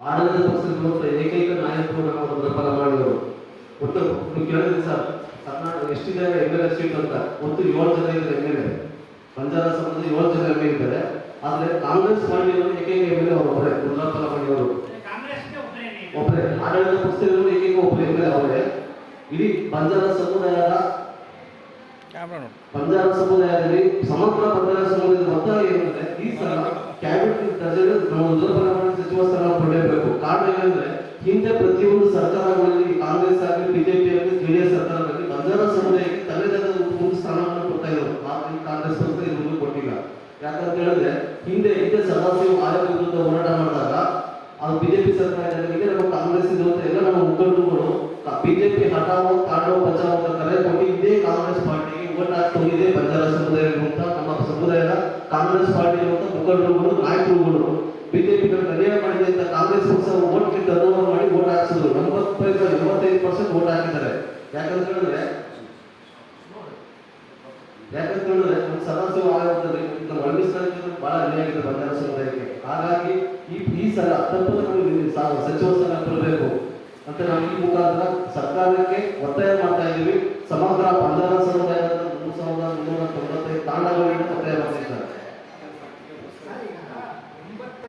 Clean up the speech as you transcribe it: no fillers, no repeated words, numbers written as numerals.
ಆಡಳಿತ ಪಕ್ಷದ ಏಕೈಕ ನಾಯಕರು ನಮ್ಮ ದುರ್ಬಲ ಮಾಡಿದರು. ಒಟ್ಟು ನೀವು ಕೇಳಿದ್ರಿ ಸರ್, ಕರ್ನಾಟಕ ಎಷ್ಟಿದೆ MLA ಸೀಟ್ ಅಂತ, ಒಟ್ಟು 7 ಜನ ಇದ್ದಾರೆ MLA. ಬಂಜಾರ ಸಮಾಜದ 7 ಜನ MLA ಇದ್ದಾರೆ. ಆದರೆ ಕಾಂಗ್ರೆಸ್ ಪಾರ್ಟಿಯವರು ಏಕೈಕ MLA ಒಬ್ಬರೇ, ದುರ್ಬಲ ಮಾಡಿದರು ಒಬ್ಬರೇ. ಆಡಳಿತ ಪಕ್ಷದವರು ಏಕೈಕ ಒಬ್ಬರು MLA ಅವರೇ. ಇಡೀ ಬಂಜಾರ ಸಮುದಾಯದಲ್ಲಿ ಸಮಗ್ರ ಬಂಜಾರ ಸಮುದಾಯದ ಒತ್ತಾಯ ಏನಂದ್ರೆ ಈ ಸಲ ಕ್ಯಾಬಿನೆಟ್ ದರ್ಜೆಗೆ ನಾವು ದುರ್ಬಲ ಸಚಿವ ಸ್ಥಾನ ಕೊಡಲೇಬೇಕು. ಕಾರಣ ಏನಂದ್ರೆ ಹಿಂದೆ ಪ್ರತಿಯೊಂದು ಸರ್ಕಾರಗಳಲ್ಲಿ ಕಾಂಗ್ರೆಸ್ ಆಗಲಿ ಬಿಜೆಪಿ ಆಗಲಿ ಜೆಡಿಎಸ್ ಸರ್ಕಾರದಲ್ಲಿ ಬಂಜಾರ ಸಮುದಾಯಕ್ಕೆ ತಲೆದಾದ ಒಂದು ಸ್ಥಾನವನ್ನು ಕೊಡ್ತಾ ಇದ್ರು. ಕಾಂಗ್ರೆಸ್ ಪಕ್ಷ ಇದು ಕೊಟ್ಟಿಲ್ಲ. ಯಾಕಂತ ಹೇಳಿದ್ರೆ ಹಿಂದೆ ಸದಾಶಿವ ಆಯೋಗ ವಿರುದ್ಧ ಹೋರಾಟ ಮಾಡಿದಾಗ ಅದು ಬಿಜೆಪಿ ಸರ್ಕಾರ ನಮ್ಮ ಕಾಂಗ್ರೆಸ್ ಇದು ಅಂತ ಎಲ್ಲ ನಮ್ಮ ಮುಖಂಡರುಗಳು ಬಿಜೆಪಿ ಹಠಾವೋ ಕಾಡೋ ಬಚಾವೋ ಅಂತ ಕರೆ ಕೊಟ್ಟು ಇದೇ ಕಾಂಗ್ರೆಸ್ ಪಾರ್ಟಿಗೆ ಓಟ್ ಹಾಕಿ ಹೋಗಿದೆ. ಬಂಜಾರ ಸಮುದಾಯ ಇರುವಂತ ನಮ್ಮ ಸಮುದಾಯದ ಕಾಂಗ್ರೆಸ್ ಪಾರ್ಟಿ ಇರುವಂತ ಮುಖಂಡರುಗಳು ನಾಯಕರುಗಳು ಬಿಜೆಪಿ ಅನ್ಯಾಯ ಮಾಡಿದೆ ಅಂತ ಕಾಂಗ್ರೆಸ್ ಪಕ್ಷ ಓಟ್ಗೆ ಟರ್ನ್ ಮಾಡಿ ಓಟ್ ಹಾಕಿಸಿದ್ರು. 85% ಓಟ್ ಹಾಕಿದ್ದಾರೆ. ಯಾಕಂತ ಹೇಳಿದ್ರೆ ನಮ್ಮ ಸದಾಶಿವ ಆಯೋಗದಲ್ಲಿ ನಮ್ಮ ವರ್ಣಿಸ್ತಾರೆ ಬಹಳ ಅನ್ಯಾಯ ಆಗಿದೆ ಬಂಜಾರ ಸಮುದಾಯಕ್ಕೆ. ಹಾಗಾಗಿ ಈ ಸಲ ಸಚಿವ ಸ್ಥಾನ ಕೊಡಬೇಕು ಅಂತ ನಾವು ಈ ಮುಖಾಂತರ ಸರ್ಕಾರಕ್ಕೆ ಒತ್ತಾಯ ಮಾಡ್ತಾ ಇದ್ದೀವಿ. ಸಮಗ್ರ ಬಂಜಾರ ಸಮುದಾಯದ 3395 ತಾಂಡಗಳನ್ನು ಒತ್ತಾಯ ಮಾಡ್ತಿದ್ದಾರೆ.